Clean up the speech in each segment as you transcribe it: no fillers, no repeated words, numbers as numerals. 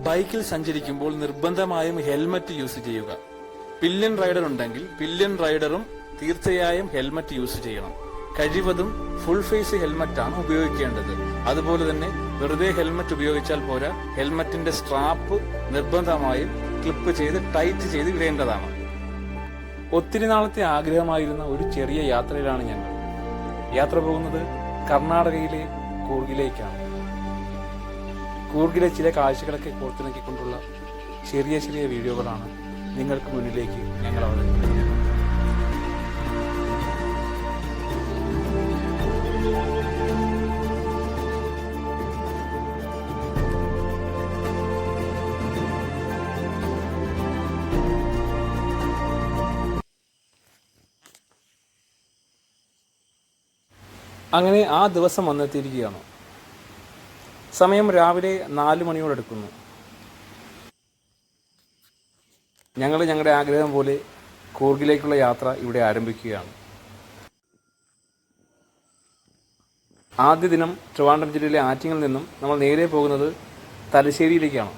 ബൈക്കിൽ സഞ്ചരിക്കുമ്പോൾ നിർബന്ധമായും ഹെൽമറ്റ് യൂസ് ചെയ്യുക. പില്യൺ റൈഡർ ഉണ്ടെങ്കിൽ പില്യൺ റൈഡറും തീർച്ചയായും ഹെൽമറ്റ് യൂസ് ചെയ്യണം. കഴിവതും ഫുൾ ഫേസ് ഹെൽമറ്റാണ് ഉപയോഗിക്കേണ്ടത്. അതുപോലെ തന്നെ വെറുതെ ഹെൽമറ്റ് ഉപയോഗിച്ചാൽ പോരാ, ഹെൽമറ്റിന്റെ സ്ട്രാപ്പ് നിർബന്ധമായും ക്ലിപ്പ് ചെയ്ത് ടൈറ്റ് ചെയ്ത് ഇടേണ്ടതാണ്. ഒത്തിരി നാളത്തെ ആഗ്രഹമായിരുന്ന ഒരു ചെറിയ യാത്രയിലാണ് ഞങ്ങൾ. യാത്ര പോകുന്നത് കർണാടകയിലെ കൂർഗിലേക്കാണ്. കൂർഗിലെ ചില കാഴ്ചകളൊക്കെ കോർത്തിണക്കിക്കൊണ്ടുള്ള ചെറിയ ചെറിയ വീഡിയോകളാണ് നിങ്ങൾക്ക് മുന്നിലേക്ക് ഞങ്ങൾ അവതരിപ്പിക്കുന്നത്. അങ്ങനെ ആ ദിവസം വന്നെത്തിയിരിക്കുകയാണ്. സമയം രാവിലെ 4 മണിയോടടുക്കുന്നു. ഞങ്ങൾ ഞങ്ങളുടെ ആഗ്രഹം പോലെ കൂർഗിലേക്കുള്ള യാത്ര ഇവിടെ ആരംഭിക്കുകയാണ്. ആദ്യ ദിനം ട്രിവാൻഡ്രം ജില്ലയിലെ ആറ്റിങ്ങിൽ നിന്നും നമ്മൾ നേരെ പോകുന്നത് തലശ്ശേരിയിലേക്കാണ്.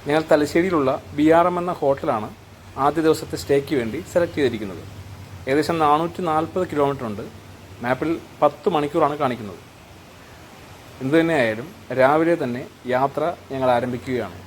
ഞങ്ങൾ തലശ്ശേരിയിലുള്ള BRM എന്ന ഹോട്ടലാണ് ആദ്യ ദിവസത്തെ സ്റ്റേക്ക് വേണ്ടി സെലക്ട് ചെയ്തിരിക്കുന്നത്. ഏകദേശം 440 കിലോമീറ്റർ ഉണ്ട്. മാപ്പിൽ 10 മണിക്കൂറാണ് കാണിക്കുന്നത്. എന്തുതന്നെയായാലും രാവിലെ തന്നെ യാത്ര ഞങ്ങൾ ആരംഭിക്കുകയാണ്.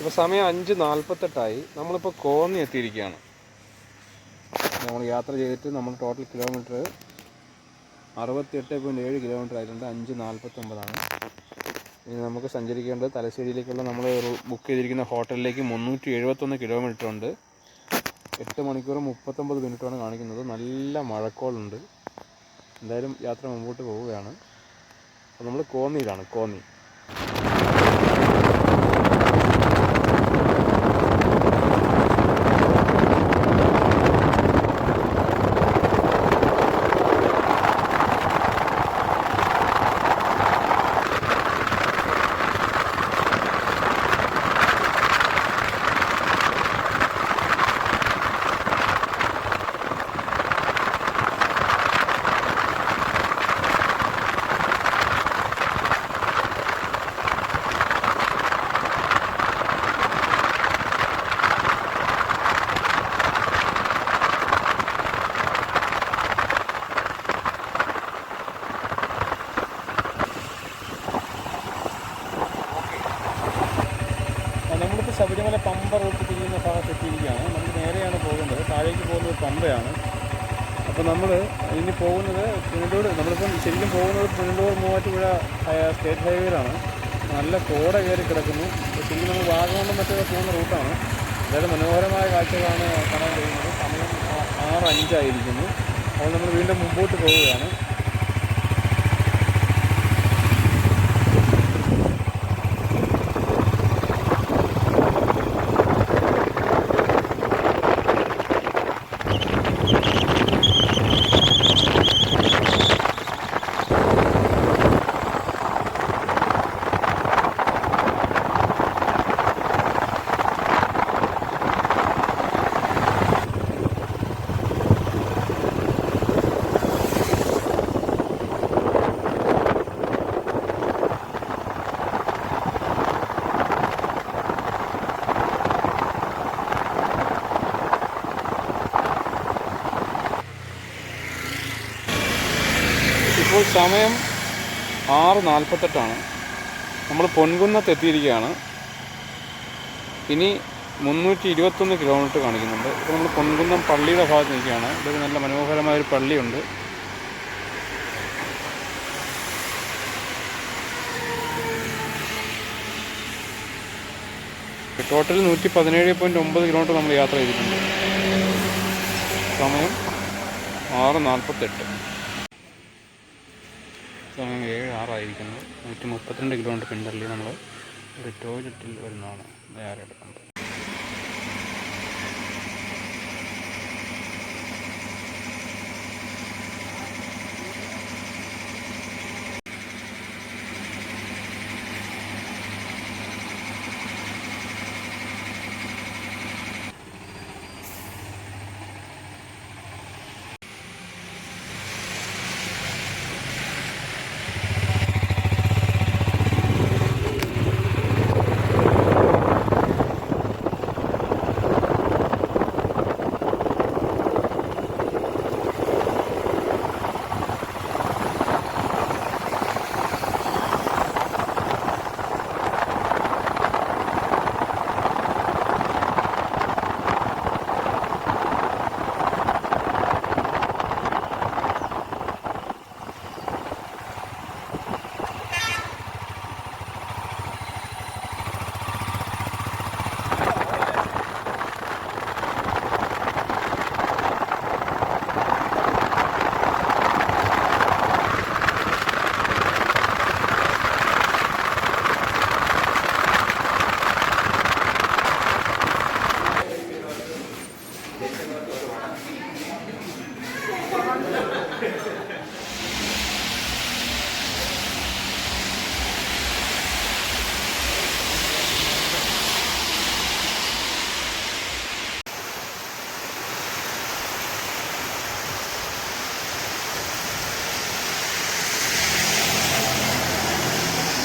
ഇപ്പോൾ സമയം 5:48. നമ്മളിപ്പോൾ കോന്നി എത്തിയിരിക്കുകയാണ്. നമ്മൾ യാത്ര ചെയ്തിട്ട് നമ്മൾ ടോട്ടൽ കിലോമീറ്റർ 68.7 കിലോമീറ്റർ ആയിട്ടുണ്ട്. 5:49 ഇനി നമുക്ക് സഞ്ചരിക്കേണ്ടത് തലശ്ശേരിയിലേക്കുള്ള നമ്മൾ ബുക്ക് ചെയ്തിരിക്കുന്ന ഹോട്ടലിലേക്ക് 371 കിലോമീറ്റർ ഉണ്ട്. 8 മണിക്കൂർ 39 മിനിറ്റാണ് കാണിക്കുന്നത്. നല്ല മഴക്കോളുണ്ട്. എന്തായാലും യാത്ര മുമ്പോട്ട് പോവുകയാണ്. അപ്പോൾ നമ്മൾ കോന്നിയിലാണ്. കോന്നി നമ്മളിപ്പോൾ ശബരിമല പമ്പ റൂട്ട് തിരിയുന്ന ഭാഗത്ത് എത്തിയിരിക്കുകയാണ്. നമുക്ക് നേരെയാണ് പോകുന്നത്. താഴേക്ക് പോകുന്നത് പമ്പയാണ്. അപ്പോൾ നമ്മൾ ഇനി പോകുന്നത് പുനലൂർ. നമ്മളിപ്പം ശരിക്കും പോകുന്നത് പുനലൂർ മൂവാറ്റുപുഴ സ്റ്റേറ്റ് ഹൈവേയിലാണ്. നല്ല കോട കയറി കിടക്കുന്നു. ശരിക്കും നമ്മൾ വാഗമണ്ണും മറ്റൊക്കെ പോകുന്ന റൂട്ടാണ്. വളരെ മനോഹരമായ കാഴ്ചകളാണ് കാണാൻ കഴിയുന്നത്. സമയം 6:05 അപ്പോൾ നമ്മൾ വീണ്ടും മുമ്പോട്ട് പോവുകയാണ്. ഇപ്പോൾ സമയം 6:48. നമ്മൾ പൊൻകുന്നത്ത് എത്തിയിരിക്കുകയാണ്. ഇനി 321 കിലോമീറ്റർ കാണിക്കുന്നുണ്ട്. ഇപ്പോൾ നമ്മൾ പൊൻകുന്നം പള്ളിയുടെ ഭാഗത്ത് നിൽക്കുകയാണ്. ഇതൊരു നല്ല മനോഹരമായൊരു പള്ളിയുണ്ട്. ടോട്ടൽ 117.9 കിലോമീറ്റർ നമ്മൾ യാത്ര ചെയ്തിട്ടുണ്ട്. സമയം 6:48. സമയം 7:06 132 കിലോമീറ്റർ പിന്തള്ളി നമ്മൾ ഒരു ടോയ്ലറ്റിൽ വരുന്നതാണ് നേരെ കണ്ടത്.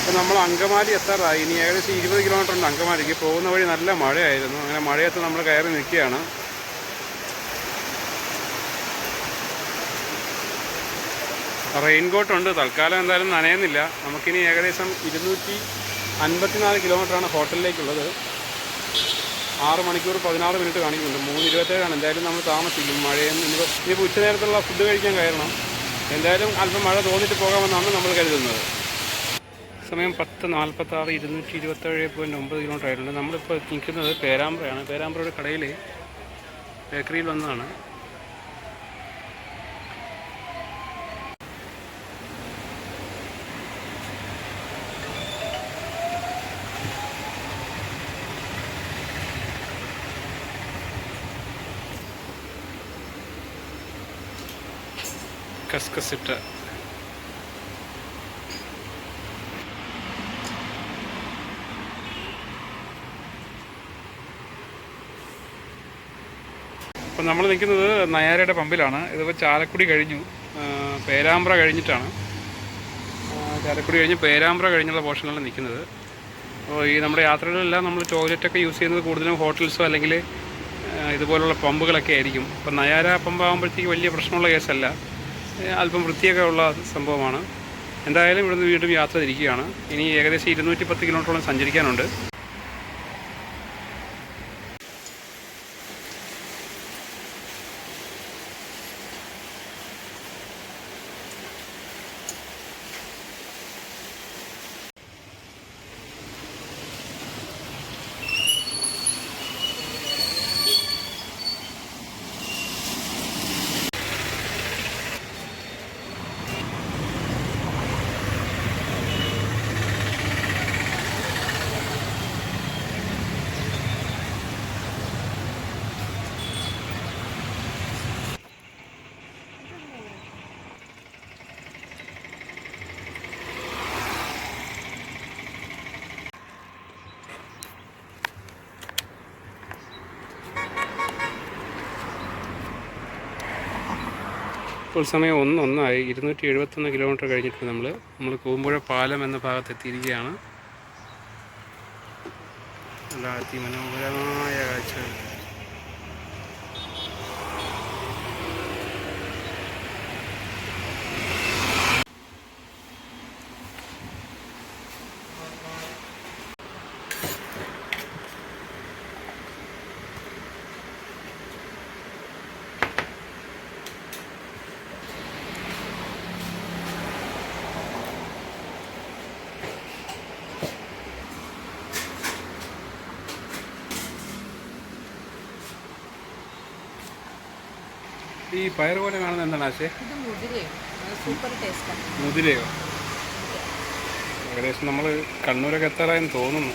അപ്പോൾ നമ്മൾ അങ്കമാലി എത്താറായി. ഇനി ഏകദേശം 20 കിലോമീറ്റർ ഉണ്ട് അങ്കമാലിക്ക്. പോകുന്ന വഴി നല്ല മഴയായിരുന്നു. അങ്ങനെ മഴയത്ത് നമ്മൾ കയറി നിൽക്കുകയാണ്. റെയിൻകോട്ടുണ്ട്. തൽക്കാലം എന്തായാലും നനയുന്നില്ല. നമുക്കിനി ഏകദേശം 254 കിലോമീറ്ററാണ് ഹോട്ടലിലേക്കുള്ളത്. 6 മണിക്കൂർ 16 മിനിറ്റ് കാണിക്കുന്നുണ്ട്. 3:27 എന്തായാലും നമ്മൾ താമസിക്കും. മഴയും ഇനിയിപ്പോൾ ഉച്ചനേരത്തുള്ള ഫുഡ് കഴിക്കാൻ കയറണം. എന്തായാലും അല്പം മഴ തോന്നിട്ട് പോകാമെന്നാണ് നമ്മൾ കരുതുന്നത്. സമയം 10:46 227.9 കിലോമീറ്റർ ആയിട്ടുണ്ട്. നമ്മളിപ്പോൾ നിൽക്കുന്നത് പേരാമ്പ്രയാണ്. പേരാമ്പ്രയുടെ കടയിൽ ബേക്കറിയിൽ വന്നതാണ്. കസ്കസിട്ട അപ്പം നമ്മൾ നിൽക്കുന്നത് നയാരയുടെ പമ്പിലാണ്. ഇതിപ്പോൾ ചാലക്കുടി കഴിഞ്ഞു, പേരാമ്പ്ര കഴിഞ്ഞിട്ടാണ്. ചാലക്കുടി കഴിഞ്ഞ് പേരാമ്പ്ര കഴിഞ്ഞുള്ള പോർഷനിലാണ് നിൽക്കുന്നത്. അപ്പോൾ ഈ നമ്മുടെ യാത്രകളിലെല്ലാം നമ്മൾ ടോയ്ലറ്റൊക്കെ യൂസ് ചെയ്യുന്നത് കൂടുതലും ഹോട്ടൽസോ അല്ലെങ്കിൽ ഇതുപോലുള്ള പമ്പുകളൊക്കെ ആയിരിക്കും. അപ്പോൾ നയാര പമ്പാകുമ്പോഴത്തേക്ക് വലിയ പ്രശ്നമുള്ള കേസല്ല, അല്പം വൃത്തിയൊക്കെ ഉള്ള സംഭവമാണ്. എന്തായാലും ഇവിടുന്ന് വീണ്ടും യാത്ര തിരിക്കുകയാണ്. ഇനി ഏകദേശം 210 കിലോമീറ്ററോളം സഞ്ചരിക്കാനുണ്ട്. ഇപ്പോൾ സമയം 1:01 271 കിലോമീറ്റർ കഴിഞ്ഞിട്ട് നമ്മൾ കൂമ്പുഴ പാലം എന്ന ഭാഗത്ത് എത്തിയിരിക്കുകയാണ്. നല്ല അതിമനോഹരമായ കാഴ്ചകൾ. ഈ പയർ പോലെ കാണുന്നത് എന്താണ് ആശേ? ഇത് മുതിരയോ, സൂപ്പർ ടേസ്റ്റാണ്. മുതിരയോ? ഏകദേശം നമ്മൾ കണ്ണൂരൊക്കെ എത്താറായെന്ന് തോന്നുന്നു.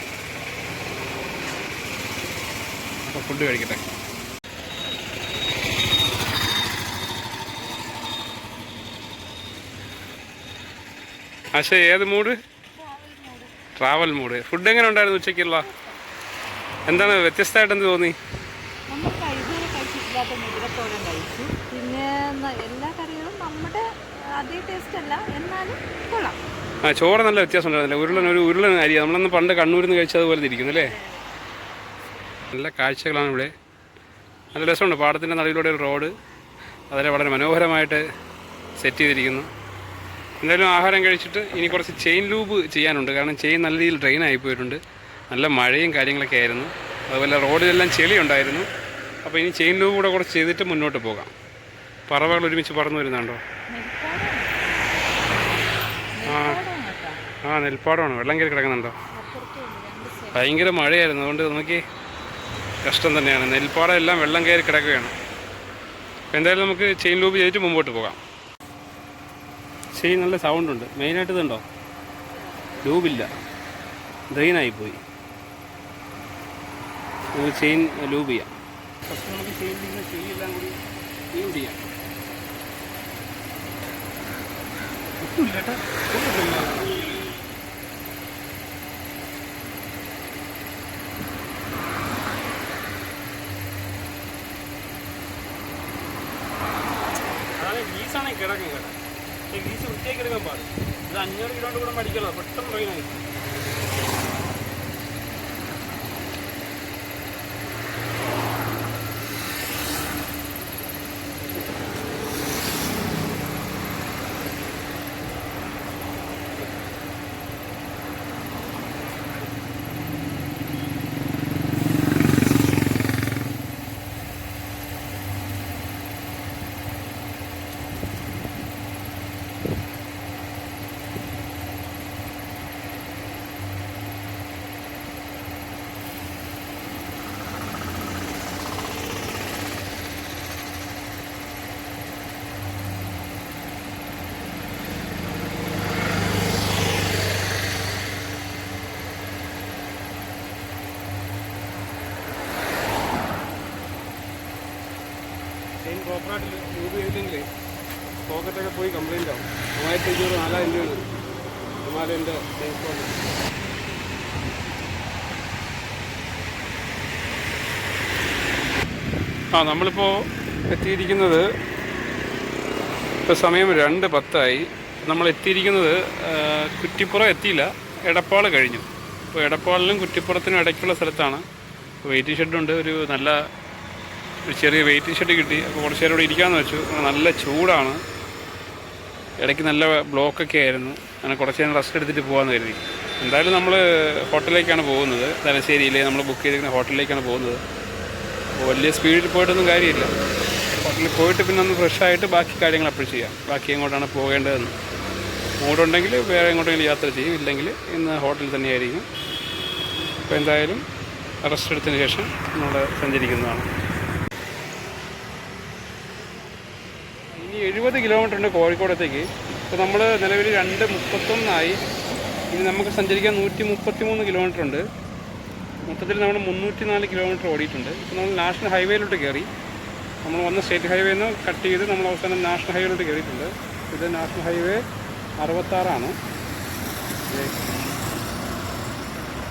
അപ്പോൾ ഫുഡ് കഴിക്കട്ടെ. ആശേ ഏത് മൂഡ്? Travel mood. ഫുഡ് എങ്ങനെ ഉണ്ടായിരുന്നു ഉച്ചയ്ക്കുള്ള? എന്താണ് വ്യത്യസ്തമായിട്ട് എന്ത് തോന്നി? നമ്മൾ ഇതുവരെ കഴിച്ചിട്ടില്ലാത്ത മുതിരത്തോരൻ കഴിച്ചു. പിന്നെ എല്ലാ കറികളും നമ്മുടെ അതേ ടേസ്റ്റ് അല്ല, എന്നാലും കൊള്ളാം. ചോറ് നല്ല വ്യത്യാസം ഉണ്ടായിരുന്നില്ല. ഒരു ഉരുളൻ അരി നമ്മളന്ന് പണ്ട് കണ്ണൂരിൽ നിന്ന് കഴിച്ചതുപോലെ ഇരിക്കുന്നു അല്ലേ? നല്ല കാഴ്ചകളാണ് ഇവിടെ. നല്ല രസമുണ്ട്. പാടത്തിൻ്റെ നടുവിലൂടെ ഒരു റോഡ്, അതിനെ വളരെ മനോഹരമായിട്ട് സെറ്റ് ചെയ്തിരിക്കുന്നു. എന്തായാലും ആഹാരം കഴിച്ചിട്ട് ഇനി കുറച്ച് ചെയിൻ ലൂബ് ചെയ്യാനുണ്ട്. കാരണം ചെയിൻ നല്ല രീതിയിൽ ഡ്രെയിൻ ആയി പോയിട്ടുണ്ട്. നല്ല മഴയും കാര്യങ്ങളൊക്കെ ആയിരുന്നു. അതുപോലെ റോഡിലെല്ലാം ചെളി ഉണ്ടായിരുന്നു. അപ്പോൾ ഇനി ചെയിൻ ലൂബ് കൂടെ കുറച്ച് ചെയ്തിട്ട് മുന്നോട്ട് പോകാം. പറവകൾ ഒരുമിച്ച് പറന്നു വരുന്നുണ്ടോ? ആ നെൽപ്പാടമാണ്. വെള്ളം കയറി കിടക്കുന്നുണ്ടോ? ഭയങ്കര മഴയായിരുന്നു. അതുകൊണ്ട് നമുക്ക് കഷ്ടം തന്നെയാണ്. നെൽപ്പാടം എല്ലാം വെള്ളം കയറി കിടക്കുകയാണ്. അപ്പോൾ എന്തായാലും നമുക്ക് ചെയിൻ ലൂബ് ചെയ്തിട്ട് മുമ്പോട്ട് പോകാം. ചെയിൻ നല്ല സൗണ്ടുണ്ട്. മെയിനായിട്ട് ഇതുണ്ടോ, ലൂബില്ല, ഡ്രെയിനായിപ്പോയി. നമുക്ക് ചെയിൻ ലൂബ് ചെയ്യാം. ഫസ്റ്റ് നമുക്ക് ചെയിനിലിരുന്ന് ചെയിനെല്ലാം കൂടി ക്ലീൻ ചെയ്യാം. ഒട്ടുമില്ല കേട്ടോ. അതാണ് ഗീസാണെങ്കിൽ കിടക്കും കേട്ടോ. ഈ ഗീസ് വൃത്തിയാക്കി എടുക്കാൻ പാടും. ഇത് 500 കിലോമീറ്റർ കൂടെ പഠിക്കല്ലോ, പെട്ടെന്ന് ട്രെയിനായി. ചെയിൻ പ്രോപ്പറായിട്ട് ലൂബ് ചെയ്തില്ലെങ്കിൽ പോക്കറ്റൊക്കെ പോയി കംപ്ലൈൻ്റ് ആവും. 3500 4000 രൂപയാണ് ഹിമാലയൻ്റെ ചെയിൻ പോക്കറ്റ്. നമ്മളിപ്പോൾ എത്തിയിരിക്കുന്നത്, ഇപ്പോൾ സമയം 2:10. നമ്മൾ എത്തിയിരിക്കുന്നത് കുറ്റിപ്പുറം എത്തിയില്ല, എടപ്പാൾ കഴിഞ്ഞു. അപ്പോൾ എടപ്പാളിലും കുറ്റിപ്പുറത്തിനും ഇടയ്ക്കുള്ള സ്ഥലത്താണ്. വെയിറ്റിംഗ് ഷെഡുണ്ട്. ഒരു ചെറിയ വെയിറ്റിംഗ് ഷെഡ് കിട്ടി. അപ്പോൾ കുറച്ച് നേരം ഇവിടെ ഇരിക്കാമെന്ന് വെച്ചു. നല്ല ചൂടാണ്, ഇടയ്ക്ക് നല്ല ബ്ലോക്കൊക്കെ ആയിരുന്നു. അങ്ങനെ കുറച്ച് നേരം റെസ്റ്റ് എടുത്തിട്ട് പോകാമെന്ന് കരുതി. എന്തായാലും നമ്മൾ ഹോട്ടലിലേക്കാണ് പോകുന്നത്. തലശ്ശേരിയിലെ നമ്മൾ ബുക്ക് ചെയ്തിരിക്കുന്ന ഹോട്ടലിലേക്കാണ് പോകുന്നത്. അപ്പോൾ വലിയ സ്പീഡിൽ പോയിട്ടൊന്നും കാര്യമില്ല. ഹോട്ടലിൽ പോയിട്ട് പിന്നെ ഒന്ന് ഫ്രഷായിട്ട് ബാക്കി കാര്യങ്ങൾ അപ്പോൾ ചെയ്യാം. ബാക്കി എങ്ങോട്ടാണ് പോകേണ്ടതെന്ന്. മൂടുണ്ടെങ്കിൽ വേറെ എങ്ങോട്ടെങ്കിലും യാത്ര ചെയ്യും, ഇല്ലെങ്കിൽ ഇന്ന് ഹോട്ടലിൽ തന്നെയായിരിക്കും. അപ്പോൾ എന്തായാലും റെസ്റ്റ് എടുത്തതിന് ശേഷം നമ്മൾ സഞ്ചരിക്കുന്നതാണ്. ഇനി 70 കിലോമീറ്റർ ഉണ്ട് കോഴിക്കോടത്തേക്ക്. ഇപ്പോൾ നമ്മൾ നിലവിൽ 2:31 ഇനി നമുക്ക് സഞ്ചരിക്കാൻ 133 കിലോമീറ്റർ ഉണ്ട്. മൊത്തത്തിൽ നമ്മൾ 304 കിലോമീറ്റർ ഓടിയിട്ടുണ്ട്. ഇപ്പോൾ നമ്മൾ നാഷണൽ ഹൈവേയിലോട്ട് കയറി. നമ്മൾ വന്ന സ്റ്റേറ്റ് ഹൈവേയിൽ നിന്ന് കട്ട് ചെയ്ത് നമ്മൾ അവസാനം നാഷണൽ ഹൈവേയിലോട്ട് കയറിയിട്ടുണ്ട്. ഇത് national highway 66.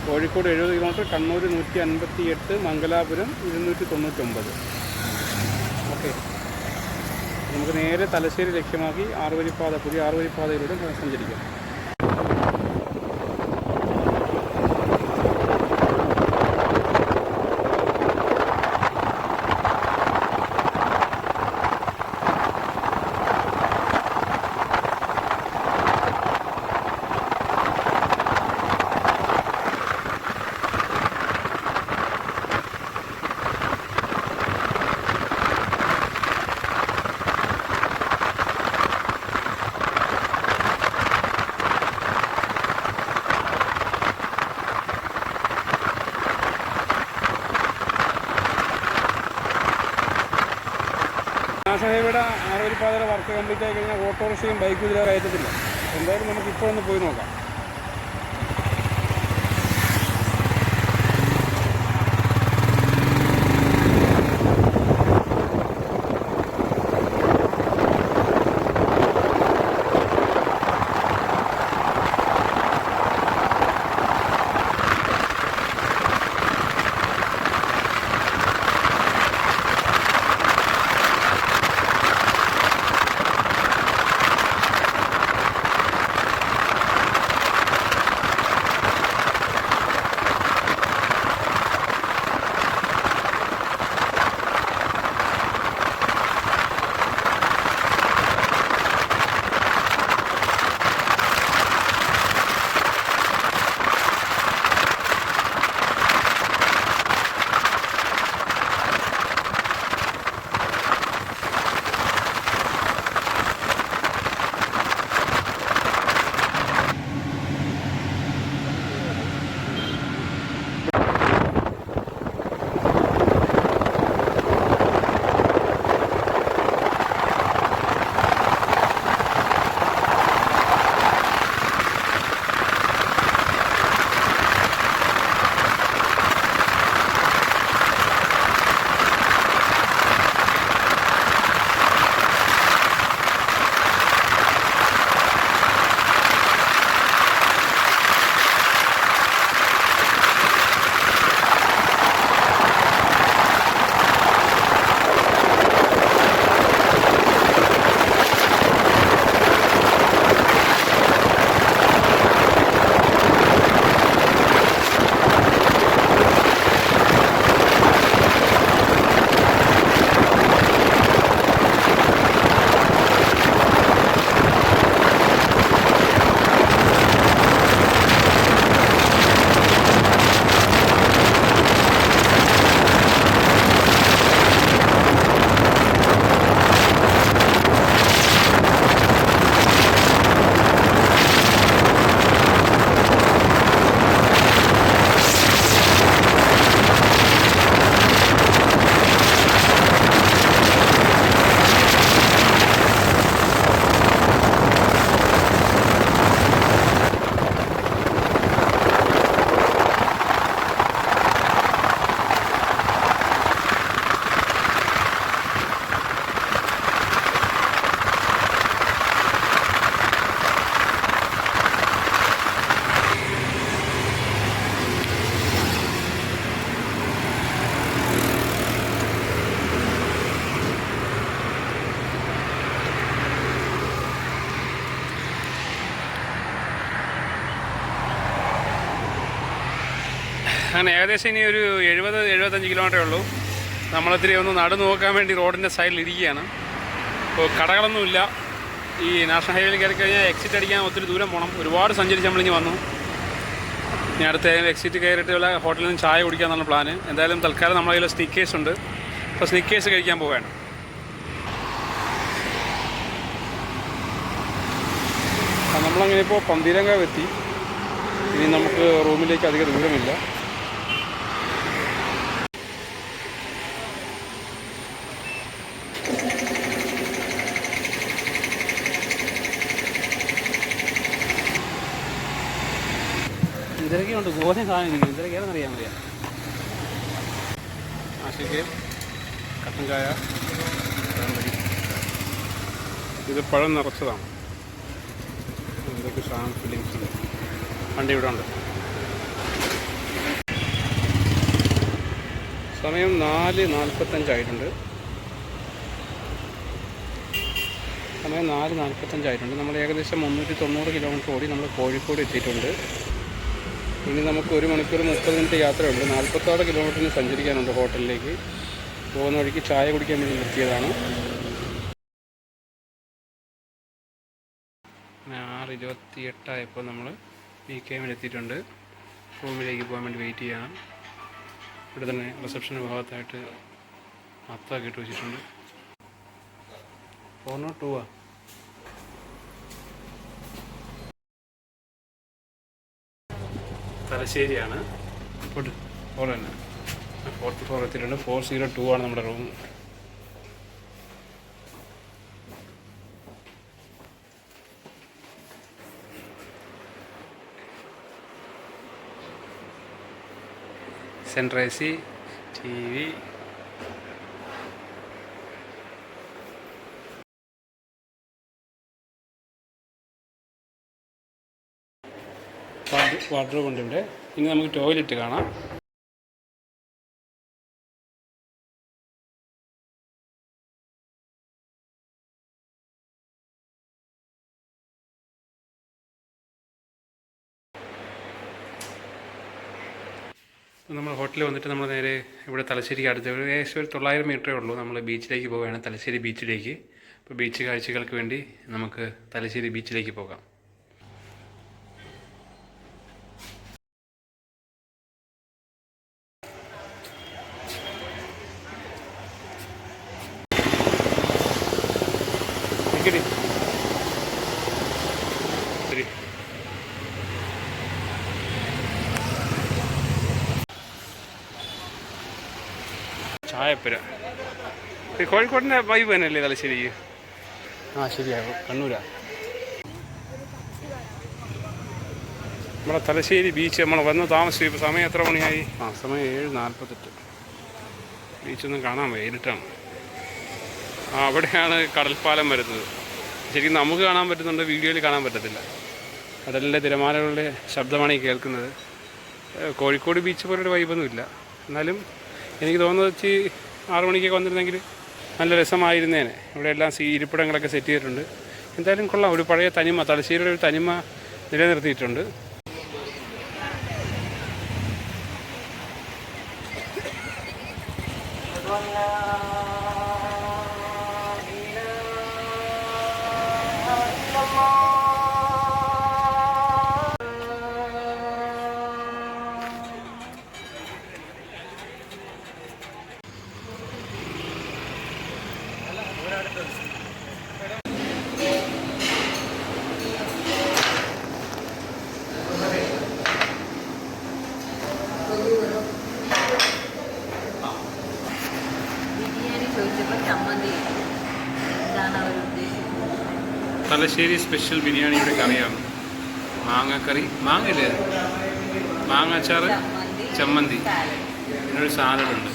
Kozhikode 70 kilometre, Kannur 158, Mangalapuram 299. Okay, നമുക്ക് നേരെ തലശ്ശേരി ലക്ഷ്യമാക്കി പുതിയ 6 വരിപ്പാതയിലൂടെ സഞ്ചരിക്കാം. വർക്ക് കംപ്ലീറ്റ് ആയി കഴിഞ്ഞാൽ ഓട്ടോറിക്ഷയും ബൈക്കും ഇതിലെ കയറ്റത്തില്ല. എന്തായാലും നമുക്ക് ഇപ്പോൾ ഒന്ന് പോയി നോക്കാം. അങ്ങനെ ഏകദേശം ഇനി ഒരു 70-75 കിലോമീറ്ററേ ഉള്ളൂ. നമ്മളിത്തിരി ഒന്ന് നടന്നു നോക്കാൻ വേണ്ടി റോഡിൻ്റെ സൈഡിൽ ഇരിക്കുകയാണ്. ഇപ്പോൾ കടകളൊന്നുമില്ല. ഈ നാഷണൽ ഹൈവേയിൽ കയറി കഴിഞ്ഞാൽ എക്സിറ്റ് അടിക്കാൻ ഒത്തിരി ദൂരം പോകണം. ഒരുപാട് സഞ്ചരിച്ച് നമ്മളിങ്ങ് വന്നു. ഇനി അടുത്ത എക്സിറ്റ് കയറിയിട്ട് വല്ല ഹോട്ടലിൽ നിന്ന് ചായ കുടിക്കാമെന്നാണ് പ്ലാന്. എന്തായാലും തൽക്കാലം നമ്മളെ കയ്യിൽ സ്നിക്കേഴ്സ് ഉണ്ട്. അപ്പോൾ സ്നിക്കേഴ്സ് കഴിക്കാൻ പോവുകയാണ്. നമ്മളങ്ങനെ ഇപ്പോൾ പന്തീരങ്കാവ് എത്തി. ഇനി നമുക്ക് റൂമിലേക്ക് അധികം ദൂരമില്ല. ഇതിലൊക്കെയുണ്ട് ഗോതം സാധനം ഇരിക്കുന്നു. ഇതിലൊക്കെയാണെന്ന് അറിയാൻ വയ്യ. ആശയ്ക്ക് കട്ടൻ ചായ, ഇത് പഴം നിറച്ചതാണ്. ഇതൊക്കെ സാധനം ഫില്ലിങ്സ് ഉണ്ട്. വണ്ടി ഇവിടെ ഉണ്ട്. സമയം 4:45 ആയിട്ടുണ്ട്. സമയം 4:45 ആയിട്ടുണ്ട്. നമ്മൾ ഏകദേശം 390 കിലോമീറ്റർ ഓടി നമ്മൾ കോഴിക്കോട് എത്തിയിട്ടുണ്ട്. ഇനി നമുക്ക് 1 മണിക്കൂർ 30 മിനിറ്റ് യാത്രയുണ്ട്. 46 കിലോമീറ്ററിന് സഞ്ചരിക്കാനുണ്ട് ഹോട്ടലിലേക്ക്. പോകുന്ന വഴിക്ക് ചായ കുടിക്കാൻ വേണ്ടി നിർത്തിയതാണ്. 6:28 ആയപ്പോൾ നമ്മൾ PKM എത്തിയിട്ടുണ്ട്. റൂമിലേക്ക് പോകാൻ വേണ്ടി വെയിറ്റ് ചെയ്യണം. ഇവിടെ തന്നെ റിസപ്ഷന് ഭാഗത്തായിട്ട് അത്തൊക്കെ ഇട്ട് വെച്ചിട്ടുണ്ട്. 402 തലശ്ശേരിയാണ്. ഫുഡ് 4 തന്നെ. 4th floor എത്തിയിട്ടുണ്ട്. 402 ആണ് നമ്മുടെ room. Central AC, TV. Wardrobe ഉണ്ട് ഇവിടെ. ഇനി നമുക്ക് ടോയ്ലറ്റ് കാണാം. നമ്മൾ ഹോട്ടലിൽ വന്നിട്ട് നമ്മൾ നേരെ ഇവിടെ തലശ്ശേരിക്ക് അടുത്ത് ഏകദേശം ഒരു 900 മീറ്ററേ ഉള്ളൂ. നമ്മൾ ബീച്ചിലേക്ക് പോവുകയാണ്, തലശ്ശേരി ബീച്ചിലേക്ക്. ഇപ്പോൾ ബീച്ച് കാഴ്ചകൾക്ക് വേണ്ടി നമുക്ക് തലശ്ശേരി ബീച്ചിലേക്ക് പോകാം. ശരി, ചായപ്പുര. കോഴിക്കോടിൻ്റെ വൈബ് തന്നെയല്ലേ തലശ്ശേരിക്ക്? ആ ശരിയാകും, കണ്ണൂരാ. നമ്മുടെ തലശ്ശേരി ബീച്ച് നമ്മൾ വന്ന് താമസിച്ചു. ഇപ്പോൾ സമയം എത്ര മണിയായി? സമയം 7:48. ബീച്ചൊന്നും കാണാൻ വയ്യ, ഇരുട്ടാണ്. അവിടെയാണ് കടൽപ്പാലം വരുന്നത്. ശരിക്കും നമുക്ക് കാണാൻ പറ്റുന്നുണ്ട്, വീഡിയോയിൽ കാണാൻ പറ്റത്തില്ല. കടലിൻ്റെ തിരമാലകളുടെ ശബ്ദമാണ് ഈ കേൾക്കുന്നത്. കോഴിക്കോട് ബീച്ച് പോലൊരു വൈബൊന്നുമില്ല. എന്നാലും എനിക്ക് തോന്നുന്നത് 6 മണിക്കൊക്കെ വന്നിരുന്നെങ്കിൽ നല്ല രസമായിരുന്നേനെ. ഇവിടെ എല്ലാം ഇരിപ്പിടങ്ങളൊക്കെ സെറ്റ് ചെയ്തിട്ടുണ്ട്. എന്തായാലും കൊള്ളാം. ഒരു പഴയ തനിമ, തലശ്ശേരിയുടെ ഒരു തനിമ നിലനിർത്തിയിട്ടുണ്ട്. തലശ്ശേരി സ്പെഷ്യൽ ബിരിയാണിയുടെ കറിയാണ്. മാങ്ങക്കറി, മാങ്ങയില്ലേ, മാങ്ങാച്ചാറ്, ചമ്മന്തി, പിന്നൊരു സാലഡുണ്ട്.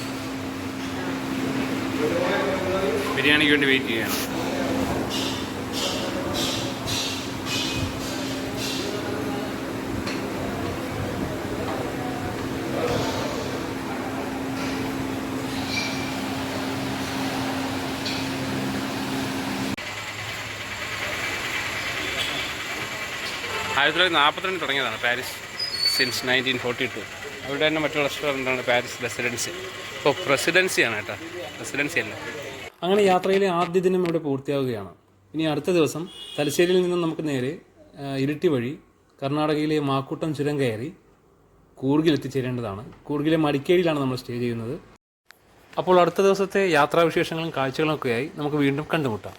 ബിരിയാണിക്ക് വേണ്ടി വെയിറ്റ് ചെയ്യണം. ആയിരത്തി 1942 തുടങ്ങിയതാണ് പാരീസ്, സിൻസ് 1942. അവിടെ തന്നെ മറ്റൊരു റെസ്റ്റോറൻ്റാണ് പാരീസ് റെസിഡൻസി. ഇപ്പോൾ പ്രസിഡൻസിയാണ് കേട്ടോ, റെസിഡൻസി അല്ല. അങ്ങനെ യാത്രയിലെ ആദ്യ ദിനം ഇവിടെ പൂർത്തിയാവുകയാണ്. ഇനി അടുത്ത ദിവസം തലശ്ശേരിയിൽ നിന്നും നമുക്ക് നേരെ ഇരിട്ടി വഴി കർണാടകയിലെ മാക്കൂട്ടം ചുരം കയറി കൂർഗിൽ എത്തിച്ചേരേണ്ടതാണ്. കൂർഗിലെ മടിക്കേരിയിലാണ് നമ്മൾ സ്റ്റേ ചെയ്യുന്നത്. അപ്പോൾ അടുത്ത ദിവസത്തെ യാത്രാവിശേഷങ്ങളും കാഴ്ചകളും ഒക്കെയായി നമുക്ക് വീണ്ടും കണ്ടുമുട്ടാം.